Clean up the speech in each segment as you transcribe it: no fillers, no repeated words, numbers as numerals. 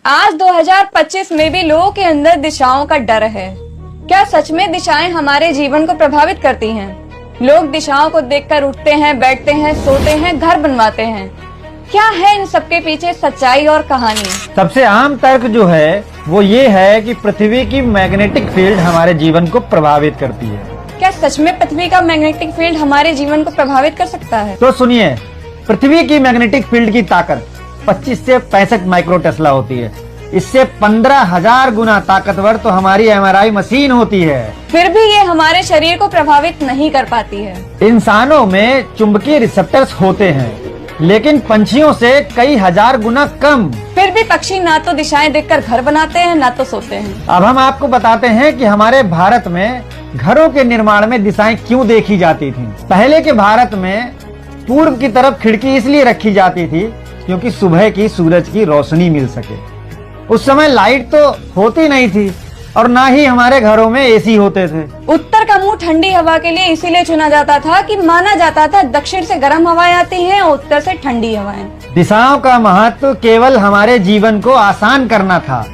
आज 2025 में भी लोगों के अंदर दिशाओं का डर है। क्या सच में दिशाएं हमारे जीवन को प्रभावित करती हैं? लोग दिशाओं को देखकर उठते हैं, बैठते हैं, सोते हैं, घर बनवाते हैं। क्या है इन सबके पीछे सच्चाई और कहानी? सबसे आम तर्क जो है वो ये है कि पृथ्वी की मैग्नेटिक फील्ड हमारे जीवन को प्रभावित करती है। क्या सच में पृथ्वी का मैग्नेटिक फील्ड हमारे जीवन को प्रभावित कर सकता है? तो सुनिए, पृथ्वी की मैग्नेटिक फील्ड की ताकत 25 से 65 माइक्रो टेस्ला होती है। इससे 15,000 गुना ताकतवर तो हमारी MRI मशीन होती है। फिर भी ये हमारे शरीर को प्रभावित नहीं कर पाती है। इंसानों में चुंबकीय रिसेप्टर्स होते हैं, लेकिन पंछियों से कई हजार गुना कम। फिर भी पक्षी ना तो दिशाएं देखकर घर बनाते हैं, ना तो सोते हैं। अब हम आपको बताते हैं कि हमारे भारत में घरों के निर्माण में दिशाएं क्यों देखी जाती थीं। पहले के भारत में पूर्व की तरफ खिड़की इसलिए रखी जाती थी क्योंकि सुबह की सूरज की रोशनी मिल सके। उस समय लाइट तो होती नहीं थी और ना ही हमारे घरों में AC होते थे। उत्तर का मुंह ठंडी हवा के लिए इसीलिए चुना जाता था कि माना जाता था दक्षिण से गर्म हवाएं आती हैं और उत्तर से ठंडी हवाएं। दिशाओं का महत्व केवल हमारे जीवन को आसान करना था,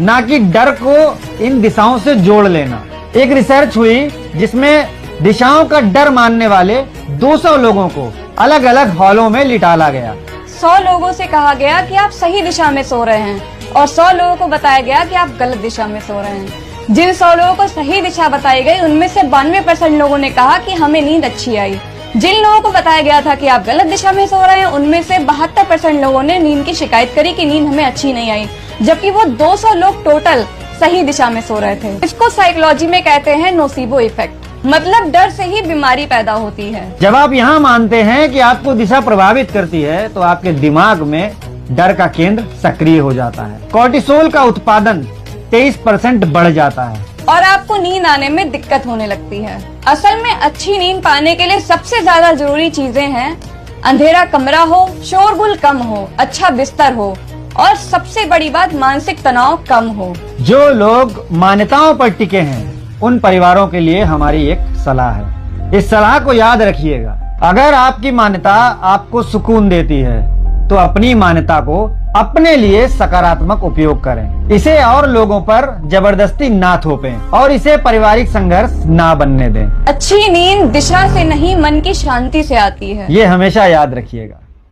ना कि डर को इन दिशाओं से जोड़ लेना। एक रिसर्च हुई जिसमें दिशाओं का डर मानने वाले 200 लोगों को अलग अलग हॉलों में लिटाला गया। 100 लोगों से कहा गया कि आप सही दिशा में सो रहे हैं और 100 लोगों को बताया गया कि आप गलत दिशा में सो रहे हैं। जिन 100 लोगों को सही दिशा बताई गई उनमें से 92% लोगों ने कहा कि हमें नींद अच्छी आई। जिन लोगों को बताया गया था कि आप गलत दिशा में सो रहे हैं उनमें से 72% लोगों ने नींद की शिकायत करी कि नींद हमें अच्छी नहीं आई, जबकि वो 200 लोग टोटल सही दिशा में सो रहे थे। इसको साइकोलॉजी में कहते हैं नोसिबो इफेक्ट, मतलब डर से ही बीमारी पैदा होती है। जब आप यहाँ मानते हैं कि आपको दिशा प्रभावित करती है तो आपके दिमाग में डर का केंद्र सक्रिय हो जाता है। कॉर्टिसोल का उत्पादन 23% बढ़ जाता है और आपको नींद आने में दिक्कत होने लगती है। असल में अच्छी नींद पाने के लिए सबसे ज्यादा जरूरी चीजें हैं अंधेरा कमरा हो, शोरगुल कम हो, अच्छा बिस्तर हो और सबसे बड़ी बात मानसिक तनाव कम हो। जो लोग मान्यताओं पर टिके हैं उन परिवारों के लिए हमारी एक सलाह है। इस सलाह को याद रखिएगा। अगर आपकी मान्यता आपको सुकून देती है तो अपनी मान्यता को अपने लिए सकारात्मक उपयोग करें। इसे और लोगों पर जबरदस्ती ना थोपें और इसे पारिवारिक संघर्ष ना बनने दें। अच्छी नींद दिशा से नहीं मन की शांति से आती है, ये हमेशा याद रखिएगा।